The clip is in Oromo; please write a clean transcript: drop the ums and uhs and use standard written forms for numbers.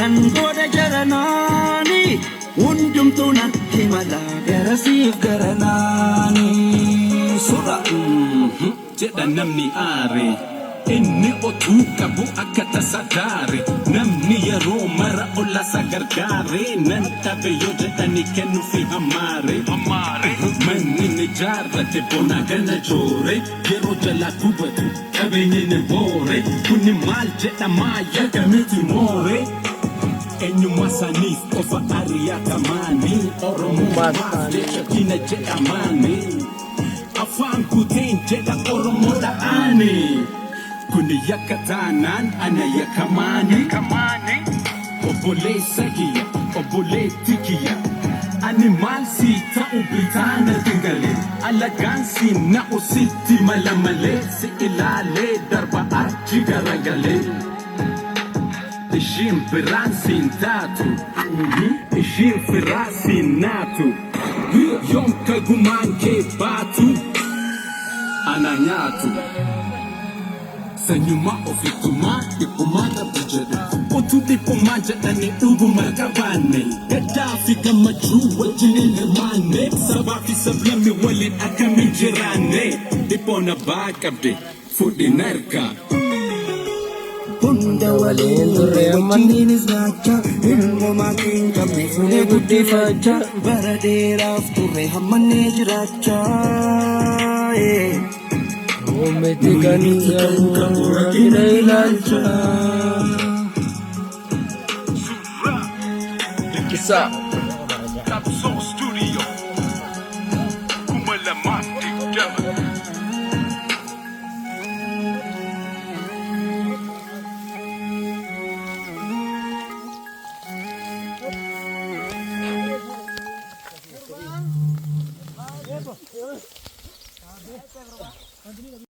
Tangoda jaranani Unjumtuna himala Garasif garanani Sura Jeda namni are Inni otu kabu akata sadare Namni yaro mara ola sagargare Nantabe yodeta ni kenu fi hamare Manni ne jarra te bona gana jore Yero jala kubatu Kabenye ne bore Kuni mal jeda maya gamiti more Enyu masanis ofa ariata mani Oromo masanis Kina jeda mani Afan kutin jeda oromo da ani Kuni yakatanan ana yakamani Obole sagiya, obole tikiya Animal sita ubitana tingale Alagan na usiti malamale Si ilale darba archi garagale Ishim firansin tatu Ishim firasin natu Yom kaguman ke batu Ananyatu Sanyuma ofituma ipumata bujade Otu dipumanja ane ubu makabane Gaddafi kama juwa jinile mane Sabafi sablami wale akami jirane Dipona bakabde fudi narka Punda wale ndure manini zacha Ilmo makin kami fune guddi facha Barade rafture hamane jiracha Ometikani yamu kine lalcha Kisa Capsule Studio Kumalamatic Demo